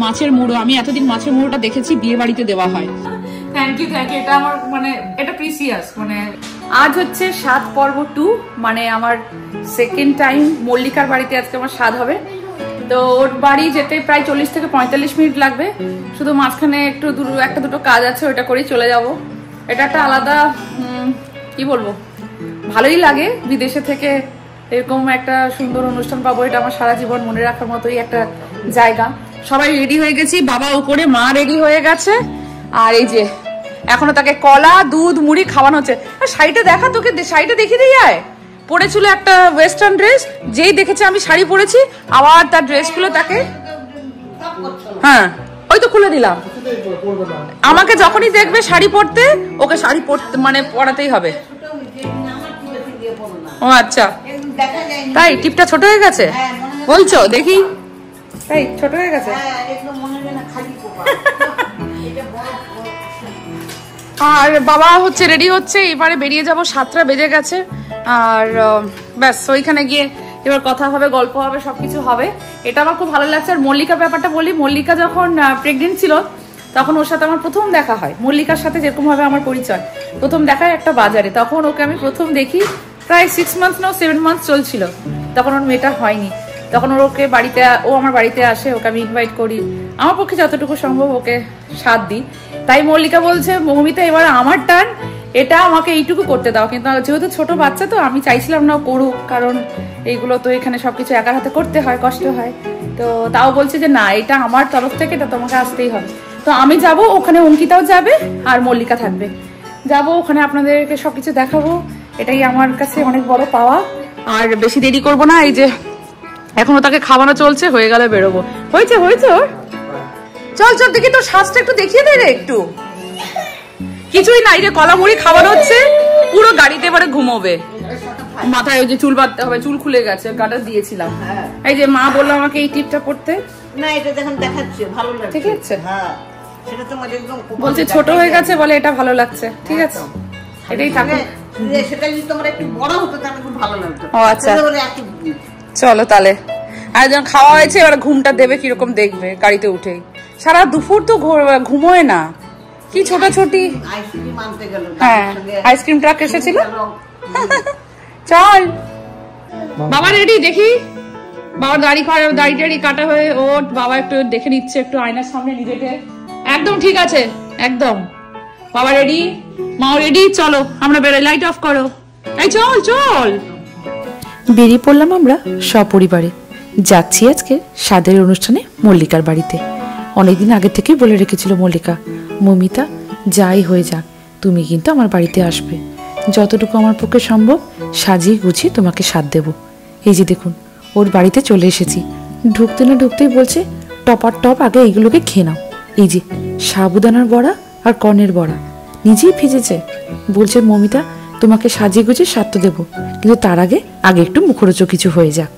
মাছের মুড়ো, আমি এতদিন মাছের মুড়োটা দেখেছি বিয়ে বাড়িতে দেওয়া হয়। থ্যাংক ইউ থ্যাংক ইউ, এটা আমার মানে এটা প্রিসিয়াস। মানে আজ হচ্ছে স্বাদ পর্ব 2, মানে আমার সেকেন্ড টাইম মল্লিকার বাড়িতে আজকে আমার স্বাদ হবে। তো ওর বাড়ি যেতে প্রায় 40 থেকে 45 মিনিট লাগবে, শুধু মাঝখানে একটু একটা দুটো কাজ আছে, ওটা করেই চলে যাব। এটা একটা আলাদা কি বলবো, ভালোই লাগে বিদেশে থেকে এরকম একটা সুন্দর অনুষ্ঠান পাবো, এটা আমার সারা জীবন মনে রাখার মতোই একটা জায়গা। সবাই রেডি হয়ে গেছি, বাবা উপরে, মা রেডি হয়ে গেছে, আর এই যে এখনো তাকে কলা দুধ মুড়ি খাওয়ানো হচ্ছে। শাড়িটা দেখা, তোকে শাড়িটা দেখিয়ে দিয়ে যায়। পরেছিল একটা ওয়েস্টার্ন ড্রেস, যেই দেখেছে আমি শাড়ি পরেছি আবার তার ড্রেসগুলো তাকে, হ্যাঁ ওই তো খুলে দিলাম। আমাকে যখনই দেখবে শাড়ি পরতে, ওকে শাড়ি পরতে মানে পরাতেই হবে। ও আচ্ছা, তাই টিপটা ছোট হয়ে গেছে বলছো? দেখি, তাই ছোট হয়ে গেছে। আর বাবা হচ্ছে রেডি হচ্ছে, এবারে বেরিয়ে যাব, 7টা বেজে গেছে। আর ব্যাস ওইখানে গিয়ে এবার কথা হবে, গল্প হবে, সবকিছু হবে। এটা আমার খুব ভালো লাগছে। আর মল্লিকার ব্যাপারটা বলি, মল্লিকা যখন প্রেগনেন্ট ছিল তখন ওর সাথে আমার প্রথম দেখা হয়। মল্লিকার সাথে যেরকম ভাবে আমার পরিচয়, প্রথম দেখা হয় একটা বাজারে, তখন ওকে আমি প্রথম দেখি প্রায় 6 মান্থ না 7 মান্থ চলছিল, তখন ওর মেয়েটা হয়নি। তখন ওকে বাড়িতে, ও আমার বাড়িতে আসে, ওকে আমি ইনভাইট করি, আমার পক্ষে যতটুকু সম্ভব ওকে সাথ দিই। তাই মল্লিকা বলছে, মৌমিতা এবার আমার টার্ন, এটা আমাকে এইটুকু করতে দাও। কিন্তু যেহেতু ছোট বাচ্চা, তো আমি চাইছিলাম না করুক, কারণ এইগুলো তো এখানে সবকিছু একার হাতে করতে হয়, কষ্ট হয়। তো তাও বলছে যে না, এটা আমার তরফ থেকে, এটা তোমাকে আসতেই হবে। তো আমি যাব, ওখানে অঙ্কিতাও যাবে আর মল্লিকা থাকবে। যাব ওখানে, আপনাদেরকে সবকিছু দেখাবো, এটাই আমার কাছে অনেক বড় পাওয়া। আর বেশি দেরি করব না, এই যে এখনো তাকে খাওয়ানো চলছে, হয়ে গেলে বেরোবো। হয়েছে হয়েছে, চল চল দেখি তোর শ্বাসটা একটু দেখিয়ে দে রে একটু। কিছুই নাই রে, কলা মুড়ি খাওয়ানো হচ্ছে, পুরো গাড়িতে এবারে ঘুমোবে। মাথায় ওই যে চুল বাঁধতে হবে, চুল খুলে গেছে, গাটা দিয়েছিলাম। এই যে মা বললো আমাকে এই টিপটা পড়তে, না এটা দেখুন দেখাচ্ছে, ভালো লাগছে। ঠিক আছে, হ্যাঁ সেটা তো মানে একদম বলছে ছোট হয়ে গেছে, বলে এটা ভালো লাগছে। ঠিক আছে, এটাই থাকুক। সেটা যদি তোমার একটু বড় হতো তাহলে খুব ভালো লাগতো। ও আচ্ছা, চলো তাহলে। আর যখন খাওয়া হয়েছে, এবার ঘুমটা দেবে কিরকম দেখবে গাড়িতে উঠে। সারা দুপুর তো ঘুমোয় না, কি ছোটাছুটি। হ্যাঁ, আইসক্রিম ট্রাক এসেছিল। চল বাবা রেডি, দেখি বাবার দাড়ি টাড়ি কাটা হয়ে, ও বাবা একটু দেখে নিচ্ছে, একটু আয়নার সামনে নিজেকে। একদম ঠিক আছে, একদম। বাবা রেডি, মাও রেডি, চলো আমরা বেরোই, লাইট অফ করো। এই চল চল। বেরিয়ে পড়লাম আমরা সপরিবারে, যাচ্ছি আজকে স্বাদের অনুষ্ঠানে মল্লিকার বাড়িতে। অনেকদিন আগে থেকেই বলে রেখেছিল মল্লিকা, মৌমিতা যাই হয়ে যাক তুমি কিন্তু আমার বাড়িতে আসবে, যতটুকু আমার পক্ষে সম্ভব সাজিয়ে গুছিয়ে তোমাকে স্বাদ দেব। এই যে দেখুন, ওর বাড়িতে চলে এসেছি। ঢুকতে না ঢুকতেই বলছে টপার টপ আগে এইগুলোকে খেয়ে নাও। এই যে সাবুদানার বড়া আর কর্নের বড়া, নিজেই ভেজেছে। বলছে মৌমিতা তোমাকে সাজিয়ে গুছিয়ে স্বাদ তো দেবো, কিন্তু তার আগে একটু মুখরোচক কিছু হয়ে যাক।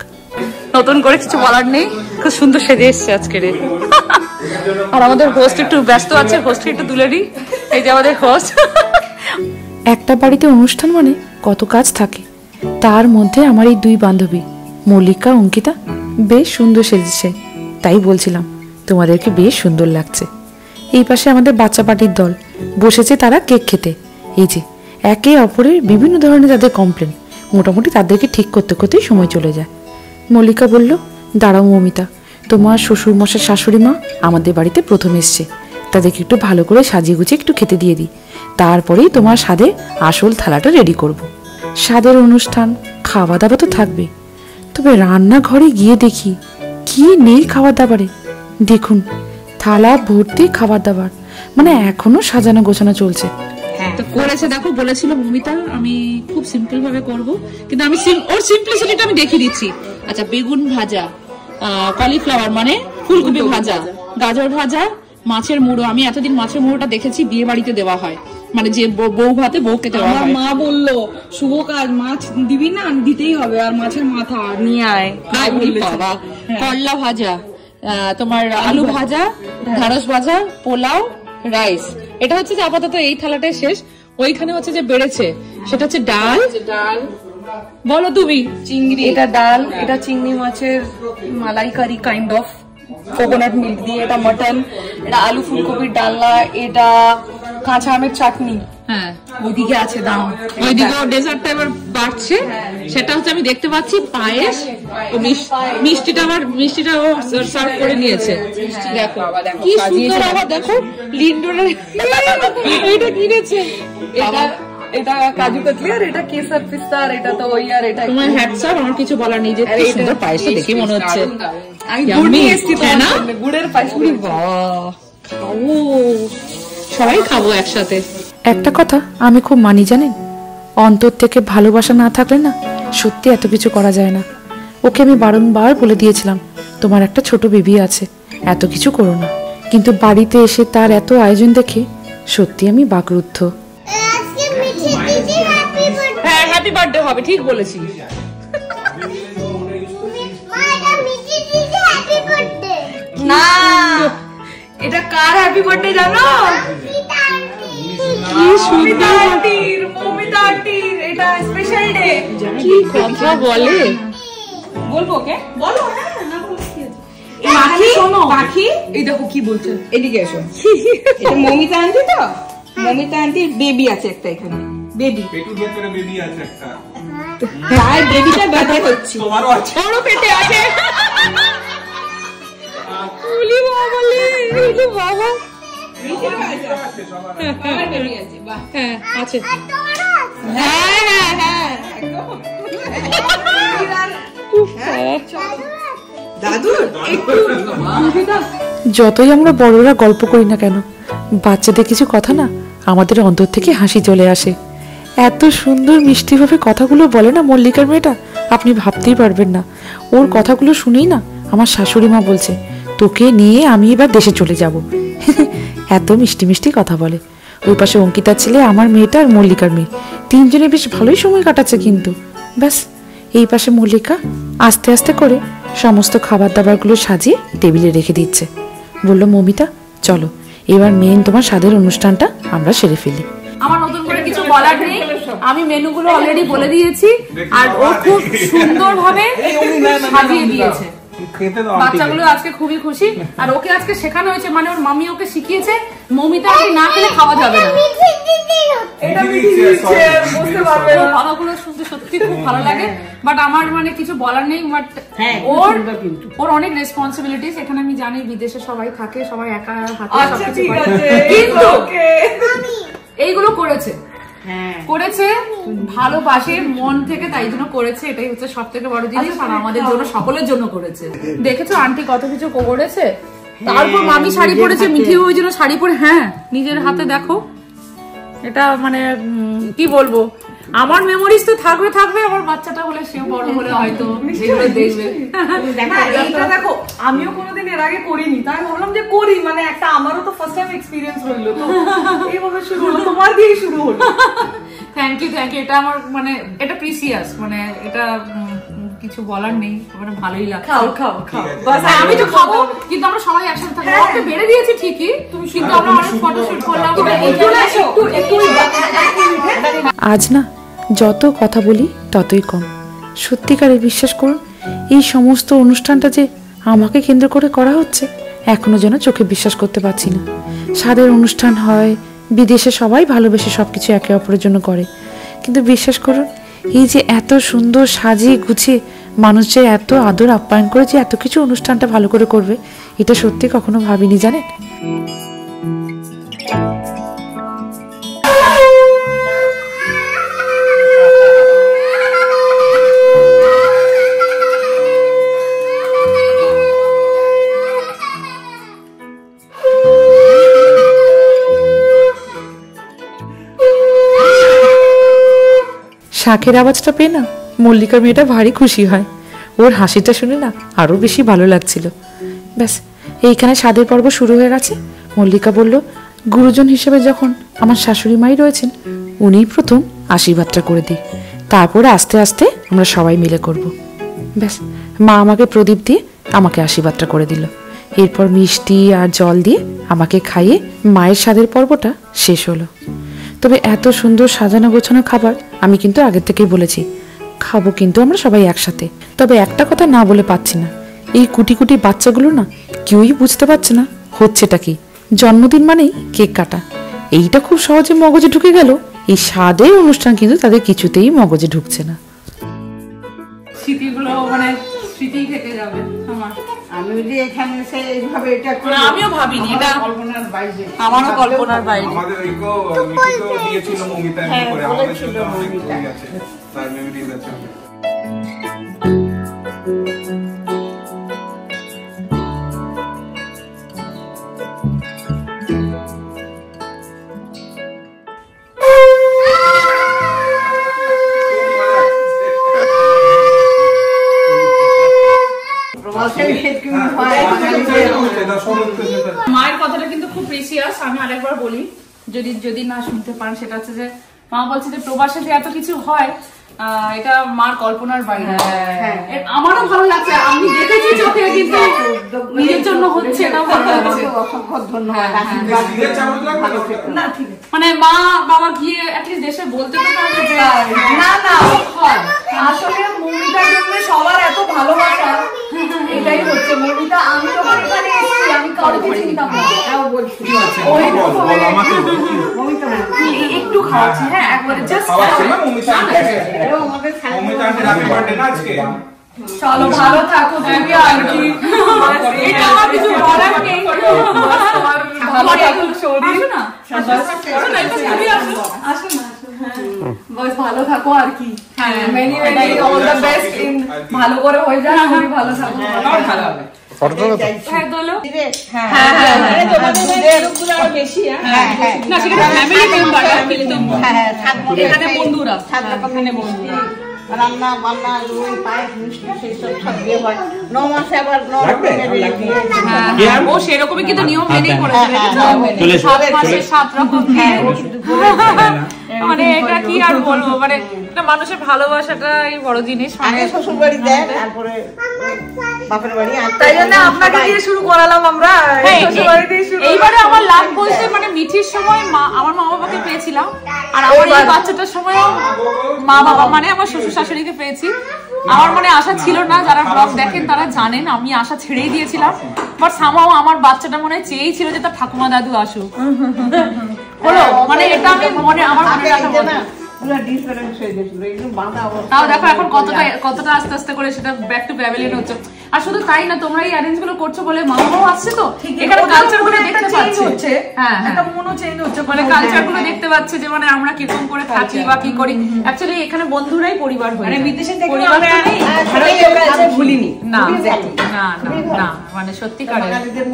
নতুন করে কিছু বলার নেই, খুব সুন্দর সেজে এসছে আজকে রে। আর আমাদের হোস্ট একটু ব্যস্ত আছে, হোস্টকে একটু তুলে দিই। এই যে আমাদের হোস্ট। একটা বাড়িতে অনুষ্ঠান মানে কত কাজ থাকে, তার মধ্যে আমার এই 2 বান্ধবী মল্লিকা অঙ্কিতা বেশ সুন্দর সেজেছে। তাই বলছিলাম তোমাদেরকে বেশ সুন্দর লাগছে। এই পাশে আমাদের বাচ্চা পার্টির দল বসেছে, তারা কেক খেতে। এই যে একে অপরের বিভিন্ন ধরনের তাদের কমপ্লেন, মোটামুটি তাদেরকে ঠিক করতে করতেই সময় চলে যায়। মল্লিকা বলল, দাঁড়াও মৌমিতা, তোমার শ্বশুর মশাই শাশুড়ি মা আমাদের বাড়িতে প্রথম এসছে, তাদেরকে একটু ভালো করে সাজিয়ে গুছিয়ে একটু খেতে দিয়ে দিই, তারপরেই তোমার স্বাদে আসল থালাটা রেডি করব। স্বাদের অনুষ্ঠান, খাওয়া দাওয়া তো থাকবে, তবে রান্নাঘরে গিয়ে দেখি কি নেই খাবার দাবারে। দেখুন থালা ভর্তি খাবার দাবার, মানে এখনো সাজানো গোছানো চলছে। তো করেছে দেখো, বলেছিল মৌমিতা আমি খুব সিম্পল ভাবে করব, কিন্তু আমি ওর সিম্পলিসিটিটা আমি দেখিয়ে দিচ্ছি। আচ্ছা, বেগুন ভাজা, কলিফ্লাওয়ার মানে ফুলকপি ভাজা, গাজর ভাজা, মাছের মুড়ো। আমি এতদিন মাছের মুড়োটা দেখেছি বিয়ে বাড়িতে দেওয়া হয়, মানে যে বউ ভাতে বউকে দেওয়া হয়। মা বললো শুভ কাজ, মাছ দিবি না, দিতেই হবে, আর মাছের মাথা নিয়ে আয়। বাবা, করলা ভাজা, তোমার আলু ভাজা, ঢ্যাঁড়স ভাজা, পোলাও, রাইস। এটা হচ্ছে যে আপাতত এই থালাটাই শেষ। ওইখানে হচ্ছে যে বেড়েছে, সেটা হচ্ছে ডাল। ডাল বলো তুমি। চিংড়ি, এটা ডাল, এটা চিংড়ি মাছের মালাইকারি কাইন্ড অফ, কোকোনাট মিল্ক দিয়ে, এটা মটন, এটা আলু ফুলকপির ডালনা, এটা কাঁচা আমের চাটনি। হ্যাঁ, ওইদিকে আছে দাম। ওইদিকেও ডেজার্টটা এবার বাড়ছে, সেটা হচ্ছে আমি দেখতে পাচ্ছি পায়েস ও মিষ্টিটা ও সার্ভ করে নিয়েছে। দেখো কি সুন্দর, আবার দেখো লিন্ডনের এটা কিনেছে। এটা কাজু কাতলি, আর এটা কেসার পিস্তা, আর এটা তো ওই, আর এটা তোমার হ্যাটস অফ, আমার কিছু বলার নেই যে কি সুন্দর পায়েসটা দেখে মনে হচ্ছে। আমি গুড় নিয়ে এসেছি না, গুড়ের পায়েস। খাবো, সবাই খাবো একসাথে। একটা কথা আমি খুব মানি জানেন, অন্তর থেকে ভালোবাসা না থাকলে না সত্যি এত কিছু করা যায় না। ওকে আমি বারংবার বলে দিয়েছিলাম তোমার একটা ছোট বেবি আছে, এত কিছু করো না, কিন্তু বাড়িতে এসে তার এত আয়োজন দেখে সত্যি আমি বাকরুদ্ধ। হ্যাঁ, হ্যাপি বার্থডে হবে, ঠিক বলেছিস। না, এটা কার হ্যাপি বার্থডে জানো? কি সুন্দর, মমিতা আন্টির এটা স্পেশাল ডে। কি কথা বলে, বলবো ওকে? বলো। পাখি, এই দেখো কি বলছে, এদিকে এসো। এটা মমিতা আন্টি তো, মমিতা আন্টির বেবি আছে একটা এখানে, বেবি পেটুর ভেতরে বেবি আছে একটা। আর বেবিটা ব্যথা হচ্ছে, তোমারও আছে। বড় পেটে আছে। বলি বাবা লে, এই তো বাবা। হ্যাঁ, আছে। হ্যাঁ, দাদুর যতই আমরা বড়রা গল্প করি না কেন, বাচ্চাদের কিছু কথা না আমাদের অন্তর থেকে হাসি চলে আসে। এত সুন্দর মিষ্টিভাবে কথাগুলো বলে না মল্লিকার মেয়েটা, আপনি ভাবতেই পারবেন না। ওর কথাগুলো শুনেই না আমার শাশুড়ি মা বলছে তোকে নিয়ে আমি এবার দেশে চলে যাব। এত মিষ্টি মিষ্টি কথা বলে। ওই পাশে অঙ্কিতার ছেলে, আমার মেয়েটা আর মল্লিকার মেয়ে, তিনজনে বেশ ভালোই সময় কাটাচ্ছে। কিন্তু ব্যাস এই পাশে মল্লিকা আস্তে আস্তে করে সমস্ত খাবার দাবারগুলো সাজিয়ে টেবিলে রেখে দিচ্ছে। বলল মমিতা চলো এবার মেন তোমার স্বাদের অনুষ্ঠানটা আমরা সেরে ফেলি। আমার নতুন করে কিছু বলার নেই, আমি মেনুগুলো অলরেডি বলে দিয়েছি, আর ও খুব সুন্দরভাবে সাজিয়ে দিয়েছে। বাচ্চাগুলো আজকে খুবই খুশি, আর ওকে আজকে শেখানো হয়েছে, মানে ওর মামি ওকে শিখিয়েছে মমিতা আন্টি না খেলে খাওয়া যাবে না। এটা বুঝতে পারবে না। কথাগুলো শুনতে সত্যি খুব ভালো লাগে, বাট আমার মানে কিছু বলার নেই। বাট ওর অনেক রেসপন্সিবিলিটিস। এখানে আমি জানি বিদেশে সবাই থাকে, সবাই একা হাতে সবকিছু করে, কিন্তু এইগুলো করেছে ভালোবাসে মন থেকে, তাই জন্য করেছে। এটাই হচ্ছে সব থেকে বড় জিনিস, আর আমাদের জন্য সকলের জন্য করেছে। দেখেছো আন্টি কত কিছু করেছে। তারপর মামি শাড়ি পরেছে, মিঠিও ওই জন্য শাড়ি পরে, হ্যাঁ নিজের হাতে দেখো। এটা মানে কি বলবো, আমার মেমোরিজ তো থাকবে, আমার বাচ্চাটা বলে সেও বড় হলে হয়তো এগুলো দেখবে। এইটা দেখো, আমিও কোনোদিন এর আগে করিনি, তাই ভাবলাম যে করি, মানে একটা আমারও তো ফার্স্ট টাইম এক্সপিরিয়েন্স হইলো, তো এইভাবে শুরু হলো, তোমার দিয়ে শুরু হলো। Thank you. এটা আমার মানে এটা প্রিসিয়াস, মানে এটা কিছু বলার নেই, মানে ভালোই লাগে। খাও আমি তো খাবো, কিন্তু আমরা সবাই একসাথে থাকবো। ওকে বেড়ে দিয়েছি ঠিকই, কিন্তু আমরা অনেক ফটোশুট করলাম। আজ না যত কথা বলি ততই কম। সত্যিকারের বিশ্বাস করুন, এই সমস্ত অনুষ্ঠানটা যে আমাকে কেন্দ্র করে করা হচ্ছে এখনো যেন চোখে বিশ্বাস করতে পারছি না। স্বাদের অনুষ্ঠান হয়, বিদেশে সবাই ভালোবেসে সবকিছু একে অপরের জন্য করে, কিন্তু বিশ্বাস করুন এই যে এত সুন্দর সাজিয়ে গুছিয়ে মানুষ যে এত আদর আপ্যায়ন করে যে এত কিছু অনুষ্ঠানটা ভালো করে করবে, এটা সত্যি কখনো ভাবিনি জানেন। শাঁখের আওয়াজটা পেয়ে না মল্লিকার মেয়েটা ভারী খুশি হয়। ওর হাসিটা শুনে না আরো বেশি ভালো লাগছিল। ব্যাস এইখানে স্বাদের পর্ব শুরু হয়ে গেছে। মল্লিকা বলল গুরুজন হিসেবে যখন আমার শাশুড়ি মাই রয়েছেন, উনিই প্রথম আশীর্বাদটা করে দিই, তারপরে আস্তে আস্তে আমরা সবাই মিলে করব। ব্যাস মা আমাকে প্রদীপ দিয়ে আমাকে আশীর্বাদটা করে দিল। এরপর মিষ্টি আর জল দিয়ে আমাকে খাইয়ে মায়ের স্বাদের পর্বটা শেষ হলো। তবে এত সুন্দর সাজানো গোছানো খাবার আমি কিন্তু আগের থেকেই বলেছি খাবো, কিন্তু আমরা সবাই একসাথে। তবে একটা কথা না বলে পাচ্ছি না, এই কুটি কুটি বাচ্চাগুলো না কেউই বুঝতে পারছে না হচ্ছেটা কি। জন্মদিন মানেই কেক কাটা, এইটা খুব সহজে মগজে ঢুকে গেল। এই স্বাদের অনুষ্ঠান কিন্তু তাদের কিছুতেই মগজে ঢুকছে না। স্মৃতিগুলো মানে স্মৃতি থেকে যাবে আমার। আমি যে এখানে এসে এইভাবে এটা করি, আমিও ভাবিনি, এটা কল্পনার বাইরে। আমারও কল্পনার বাইরে। আমাদের ওইকেও মিঠিকেও দিয়েছিল মমিতা এমনি করে, আমাদের সাথে অনেক ছবি আছে, তার মেমোরিজ আছে। মায়ের কথাটা কিন্তু খুব প্রেসিয়াস। আমি আরেকবার বলি, যদি যদি না শুনতে পান, সেটা হচ্ছে যে মা বলছে যে প্রবাসে যে এত কিছু হয় এটা মার কল্পনার বাইরে। আমারও ভালো লাগছে, আমি দেখেছি চোখে, কিন্তু নিজের জন্য হচ্ছে এটা ভালো লাগছে। অসংখ্য ধন্যবাদ। মানে মা বাবা গিয়ে অ্যাটলিস্ট দেশে বলতে তো পারবে যে না না হয়। আসলে মমিতার জন্য সবার এত ভালোবাসা, এটাই হচ্ছে। মমিতা আমি যখন এখানে এসেছি আমি কাউকে চিনতাম না, একটু খাওয়াচ্ছি। হ্যাঁ, একবারে জাস্ট চলো ভালো থাকো তুমি। আর কি এটা আমার কিছু বলার নেই। ভালো থাকো সৌদি, আসো না, বস ভালো থাকো আর কি। Many many all the best in, ভালো করে হয়ে যায়, খুবই ভালো থাকো। ভালো হবে। হ্যাঁ দোলো। হ্যাঁ হ্যাঁ হ্যাঁ তোমাদের লোকগুলো আরো বেশি। হ্যাঁ হ্যাঁ না, সেটা ফ্যামিলি মেম্বার, কিন্তু এখানে বন্ধুরা, এখানে বন্ধুরা। রান্না বান্না ওই পায়েস মিষ্টি সেই সব সব দিয়ে হয়। 9 মাসে আবার 9 ও সেরকমই কিন্তু নিয়ম মেনেই করেছে। 7 মাসে 7 রকম। মানে এটা কি আর বলবো, মানে এটা মানুষের ভালোবাসাটাই বড় জিনিস। আগে শ্বশুর বাড়ি দেয়, তারপরে বাপের বাড়ি। তাই জন্য আপনাকে দিয়ে শুরু করালাম আমরা, শ্বশুর বাড়ি দিয়ে শুরু। এইবারে আমার লাভ বলতে মানে মিঠির সময় আমার মা বাবাকে পেয়েছিলাম, আর আমার এই বাচ্চাটার সময় মা বাবা মানে আমার শ্বশুর শাশুড়িকে পেয়েছি। আমার মনে আশা ছিল না, যারা ব্লগ দেখেন তারা জানেন আমি আশা ছেড়েই দিয়েছিলাম। বাট সামহাও আমার বাচ্চাটা মনে চেয়েই ছিল যে তার ঠাকুমা দাদু আসুক। হলো, মানে এটা আমি মনে আমার মনে রাখা না। তাও দেখো এখন কতটা আস্তে আস্তে করে সেটা ব্যাক টু প্যাভিলিয়ন হচ্ছে। আর শুধু তাই না, তোমরা এই অ্যারেঞ্জ গুলো করছো বলে মা বাবাও আসছে, তো এখানে কালচার গুলো দেখতে পাচ্ছে। হ্যাঁ একটা মনও চেঞ্জ হচ্ছে, মানে কালচার গুলো দেখতে পাচ্ছে যে মানে আমরা কিরকম করে থাকি বা কি করি। অ্যাকচুয়ালি এখানে বন্ধুরাই পরিবার হয়ে, মানে বিদেশে থেকে আমরা ভারতীয় কালচার ভুলিনি। না না না, মানে সত্যিকারে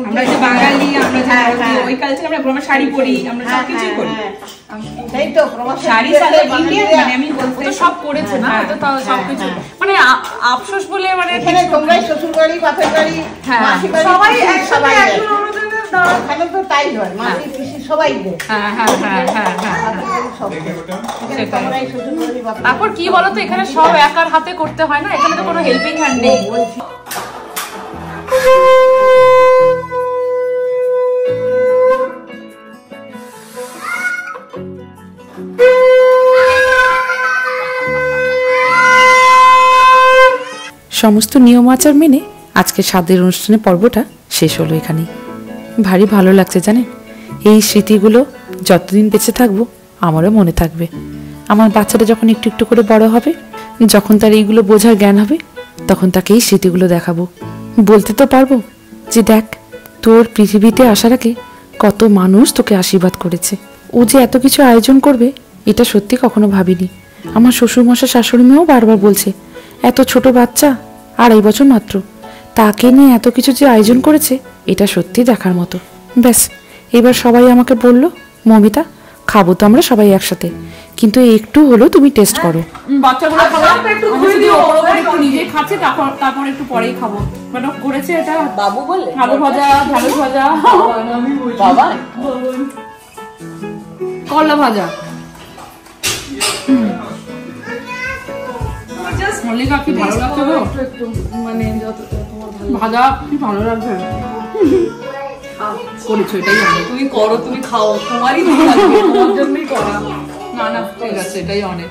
আমরা যে বাঙালি, আমরা যে ওই কালচার আমরা শাড়ি পরি, আমরা সবকিছু করি। সেই তো প্রবাস শাড়ি সাথে ইন্ডিয়ান, মানে আমি বলতে সব করেছে না তো, তাও সবকিছু মানে আফসোস বলে মানে এখানে তোমরাই শ্বশুর বাড়ি বাপের বাড়ি মাসি বাড়ি সবাই একসাথে এখানে তো তাই হয়, মাসি পিসি সবাই দেয়। হ্যাঁ হ্যাঁ হ্যাঁ হ্যাঁ হ্যাঁ। তারপর কি বলতো, এখানে সব একার হাতে করতে হয় না, এখানে তো কোনো হেল্পিং হ্যান্ড নেই। সমস্ত নিয়ম আচার মেনে আজকে স্বাদের অনুষ্ঠানের পর্বটা শেষ হলো এখানেই। ভারী ভালো লাগছে জানেন, এই স্মৃতিগুলো যতদিন বেঁচে থাকবো আমারও মনে থাকবে। আমার বাচ্চাটা যখন একটু একটু করে বড় হবে, যখন তার এইগুলো বোঝার জ্ঞান হবে, তখন তাকে এই স্মৃতিগুলো দেখাবো। বলতে তো পারবো যে দেখ, তোর পৃথিবীতে আসার আগে কত মানুষ তোকে আশীর্বাদ করেছে। ও যে এত কিছু আয়োজন করবে এটা সত্যি কখনো ভাবিনি। আমার শ্বশুরমশাই শাশুড়ি মেয়েও বারবার বলছে, এত ছোট বাচ্চা, 2.5 বছর মাত্র, তাকে নিয়ে এত কিছু যে আয়োজন করেছে এটা সত্যি দেখার মতো। ব্যাস, এবার সবাই আমাকে বলল, মমিতা খাবো তো আমরা সবাই একসাথে, কিন্তু একটু হলেও তুমি টেস্ট করো। বাচ্চাগুলো একটু নিজেই খাচ্ছে, তারপর একটু পরেই খাবো। মানে করেছে এটা বাবু বলে আলু ভাজা, ঢ্যাঁড়স ভাজা, বাবা করলা ভাজা। মল্লিকা কি ভালো লাগছে গো, মানে ভাজা কি ভালো লাগছে করেছো, এটাই তুমি করো, তুমি খাও, তোমারই তোমার জন্যই করা। না না ঠিক আছে, এটাই অনেক।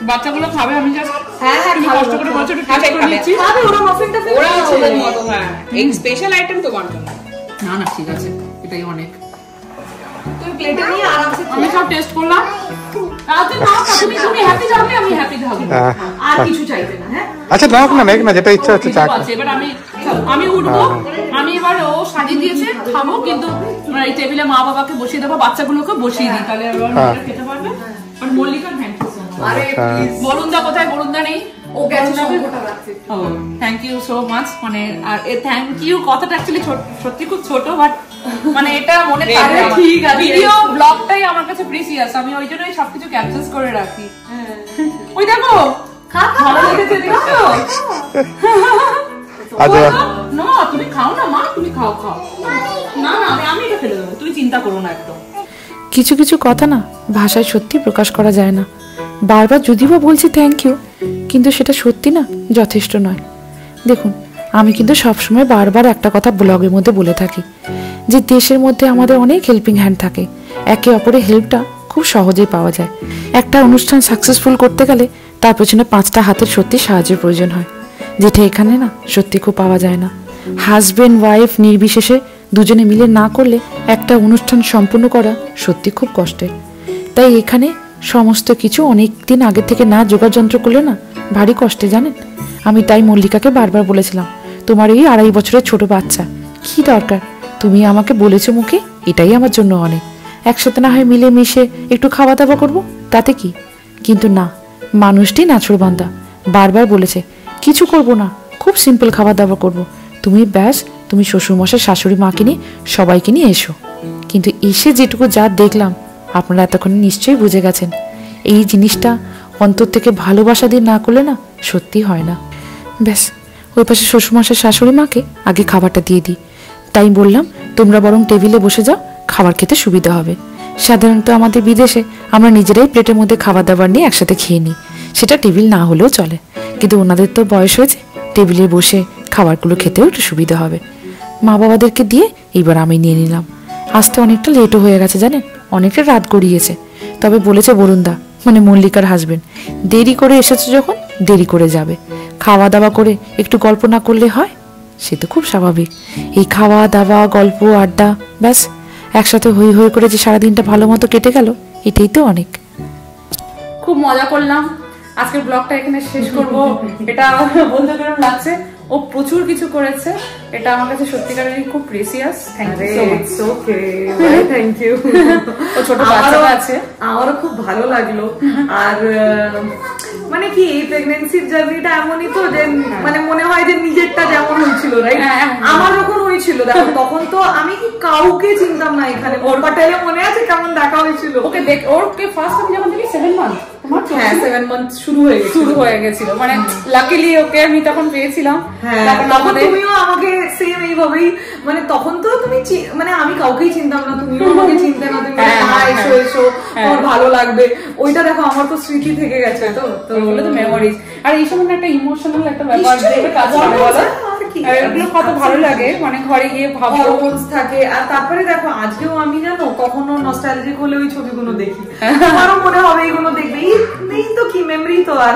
বাচ্চাগুলো খাবে, আমি জাস্ট হ্যাঁ হ্যাঁ, তুমি কষ্ট করে বলছো একটু টেস্ট করে নিচ্ছি। খাবে ওরা মাফিনটা ফেলে ওরা দিয়েছে। ওদের মতো, হ্যাঁ এই স্পেশাল আইটেম তোমার জন্য। না না ঠিক আছে, এটাই অনেক। তুমি প্লেটে নিয়ে আরামসে আমি সব টেস্ট করলাম। আচ্ছা না, তুমি হ্যাপি থাকলে আমি হ্যাপি থাকবো, আর কিছু চাইবে না। হ্যাঁ আচ্ছা নাও না, নেক না, যেটা ইচ্ছা হচ্ছে ঠিক আছে। এবার আমি উঠবো, আমি এবার ও সাজিয়ে দিয়েছে খাবো, কিন্তু এই টেবিলে মা বাবাকে বসিয়ে দেবো, বাচ্চাগুলোকে বসিয়ে দিই, তাহলে এবার ওরা খেতে পারবে। আর Mallika thank you so much. আরে প্লিজ, বরুণদা কোথায়? বরুণদা নেই, ও গেছে সঙ্গটা রাখতে। Thank you so much. মানে আর থ্যাংক ইউ কথাটা অ্যাকচুয়ালি সত্যি খুব ছোট, বাট মানে এটা মনে থাকে। ঠিক আছে। ভিডিও ব্লগটাই আমার কাছে প্রিসিয়াস, আমি ওই জন্যই সবকিছু ক্যাপচার করে রাখি। ওই দেখো ভালো লেগেছে, দেখছো? আচ্ছা না তুমি খাও না মা, তুমি খাও। না না আমি এটা ফেলে দেবো, তুমি চিন্তা করো না একদম। কিছু কিছু কথা না ভাষায় সত্যি প্রকাশ করা যায় না। বারবার যদিও বা বলছি থ্যাংক ইউ, কিন্তু সেটা সত্যি না যথেষ্ট নয়। দেখুন, আমি কিন্তু সবসময় বারবার একটা কথা ব্লগের মধ্যে বলে থাকি, যে দেশের মধ্যে আমাদের অনেক হেল্পিং হ্যান্ড থাকে, একে অপরের হেল্পটা খুব সহজেই পাওয়া যায়। একটা অনুষ্ঠান সাকসেসফুল করতে গেলে তার পেছনে 5টা হাতের সত্যি সাহায্যের প্রয়োজন হয়, যেটা এখানে না সত্যি খুব পাওয়া যায় না। হাজবেন্ড ওয়াইফ নির্বিশেষে দুজনে মিলে না করলে একটা অনুষ্ঠান সম্পূর্ণ করা সত্যি খুব কষ্টের। তাই এখানে সমস্ত কিছু অনেক দিন আগে থেকে না যোগাযন্ত্র করলে না ভারী কষ্টে, জানেন। আমি তাই মল্লিকাকে বারবার বলেছিলাম, তোমার এই 2.5 বছরের ছোট বাচ্চা, কি দরকার, তুমি আমাকে বলেছো মুখে, এটাই আমার জন্য অনেক। একসাথে না হয় মিলে মিশে একটু খাওয়া দাওয়া করবো, তাতে কি। কিন্তু না, মানুষটি নাছোড়বান্দা, বারবার বলেছে কিছু করব না, খুব সিম্পল খাওয়া দাওয়া করব, তুমি ব্যাস তুমি শ্বশুরমশাই শাশুড়ি মাকে নিয়ে সবাইকে নিয়ে এসো। কিন্তু এসে যেটুকু যা দেখলাম, আপনারা এতক্ষণ নিশ্চয়ই বুঝে গেছেন, এই জিনিসটা অন্তর থেকে ভালোবাসা দিয়ে না করলে না সত্যি হয় না। ব্যাস ওই পাশে শ্বশুরমশাই শাশুড়ি মাকে আগে খাবারটা দিয়ে দিই, তাই বললাম তোমরা বরং টেবিলে বসে যাও, খাবার খেতে সুবিধা হবে। সাধারণত আমাদের বিদেশে আমরা নিজেরাই প্লেটের মধ্যে খাবার দাবার নিয়ে একসাথে খেয়ে নিই, সেটা টেবিল না হলেও চলে, কিন্তু ওনাদের তো বয়স হয়েছে, টেবিলে বসে খাবারগুলো খেতেও একটু সুবিধা হবে। মা বাবাদেরকে দিয়ে এবার আমি নিয়ে নিলাম। আসতে অনেকটা লেটও হয়ে গেছে জানেন, অনেকটা রাত গড়িয়েছে। তবে বলেছে বরুণদা, মানে মল্লিকার হাজবেন্ড, দেরি করে এসেছে যখন দেরি করে যাবে, খাওয়া দাওয়া করে একটু গল্প না করলে হয়? সে তো খুব স্বাভাবিক। এই খাওয়া দাওয়া গল্প আড্ডা, ব্যাস একসাথে হই হই করে যে সারাদিনটা ভালো মতো কেটে গেল, এটাই তো অনেক। খুব মজা করলাম, আজকের ব্লগটা এখানে শেষ করব। এটা বলতে কেমন লাগছে, ও প্রচুর কিছু করেছে, এটা আমার কাছে সত্যিকারেরই খুব precious. Thank you so much. Okay, thank you. ও ছোট বাচ্চা আছে, আমারও খুব ভালো লাগলো। আর মানে কি, এই প্রেগন্যান্সির জার্নিটা এমনই তো যে মানে মনে হয় যে নিজেরটা যেমন হয়েছিল, রাইট? আমার যখন হয়েছিল দেখো, তখন তো আমি কাউকে চিনতাম না এখানে। ওর পাটালে মনে আছে কেমন দেখা হয়েছিল? ওকে ফার্স্ট আমি যখন দেখি 7 মান্থ, তোমার 7 মান্থ শুরু হয়ে গেছিল, মানে লাকিলি ওকে আমি তখন পেয়েছিলাম। তখন তুমিও আমাকে সেম এইভাবেই, মানে তখন তো তুমি মানে আমি কাউকেই চিনতাম না, তুমিও আমাকে চিনতে না, তুমি এসো এসো তোমার ভালো লাগবে, ওইটা দেখো আমার তো স্মৃতি থেকে গেছে। তো এগুলো তো মেমোরিজ, আর এই সময় একটা ইমোশনাল একটা ব্যাপার যেটা কাজ করে, বলো এগুলো কত ভালো লাগে, মানে ঘরে গিয়ে ভাবো থাকে। আর তারপরে দেখো আজকেও আমি জানো কখনো নস্টালজিক হলে ওই ছবিগুলো দেখি, আমারও মনে হবে এইগুলো দেখবে, এই তো কি মেমরি, তো আর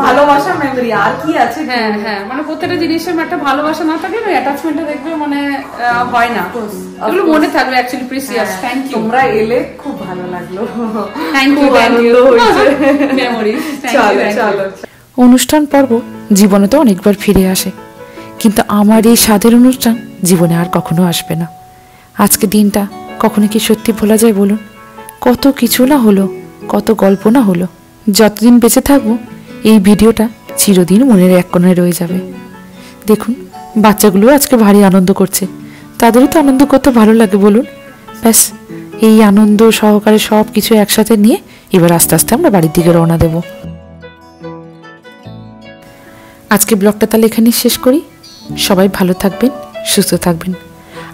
ভালোবাসা মেমরি, আর কি আছে। হ্যাঁ, মানে প্রত্যেকটা জিনিসের একটা ভালোবাসা না থাকলে অ্যাটাচমেন্টটা দেখবে মানে হয় না, এগুলো মনে থাকবে অ্যাকচুয়ালি প্রিসিয়াস। থ্যাংক ইউ, তোমরা এলে খুব ভালো লাগলো। Thank you Memory. চলো। অনুষ্ঠান পর্ব জীবনে তো অনেকবার ফিরে আসে, কিন্তু আমার এই স্বাদের অনুষ্ঠান জীবনে আর কখনো আসবে না। আজকে দিনটা কখনো কি সত্যি ভোলা যায় বলুন? কত কিছু না হলো, কত গল্প না হলো, যতদিন বেঁচে থাকবো এই ভিডিওটা চিরদিন মনের এক কোণায় রয়ে যাবে। দেখুন, বাচ্চাগুলো আজকে ভারী আনন্দ করছে, তাদেরও তো আনন্দ করতে ভালো লাগে বলুন। ব্যাস এই আনন্দ সহকারে সব কিছু একসাথে নিয়ে এবার আস্তে আস্তে আমরা বাড়ির দিকে রওনা দেব। আজকে ব্লগটা তাহলে এখানেই শেষ করি। সবাই ভালো থাকবেন, সুস্থ থাকবেন।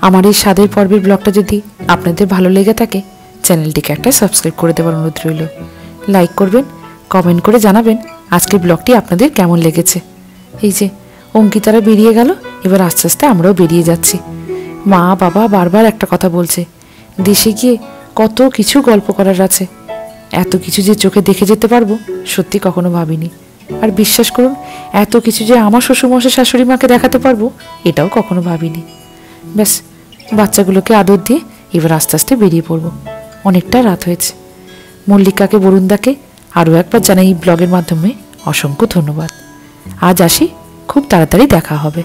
আমার এই স্বাদের পর্বের ব্লগটা যদি আপনাদের ভালো লেগে থাকে, চ্যানেলটিকে একটা সাবস্ক্রাইব করে দেওয়ার অনুরোধ রইল। লাইক করবেন, কমেন্ট করে জানাবেন আজকের ব্লগটি আপনাদের কেমন লেগেছে। এই যে অঙ্কিতারা বেরিয়ে গেল, এবার আস্তে আস্তে আমরাও বেরিয়ে যাচ্ছি। মা বাবা বারবার একটা কথা বলছে, দেশে গিয়ে কত কিছু গল্প করার আছে, এত কিছু যে চোখে দেখে যেতে পারবো সত্যি কখনো ভাবিনি। আর বিশ্বাস করুন, এত কিছু যে আমার শ্বশুরমশাই শাশুড়ি মাকে দেখাতে পারবো এটাও কখনো ভাবিনি। ব্যাস, বাচ্চাগুলোকে আদর দিয়ে এবার আস্তে আস্তে বেরিয়ে পড়বো। অনেকটা রাত হয়েছে। মল্লিকাকে, বরুণদাকে আরও একবার জানাই এই ব্লগের মাধ্যমে অসংখ্য ধন্যবাদ। আজ আসি, খুব তাড়াতাড়ি দেখা হবে।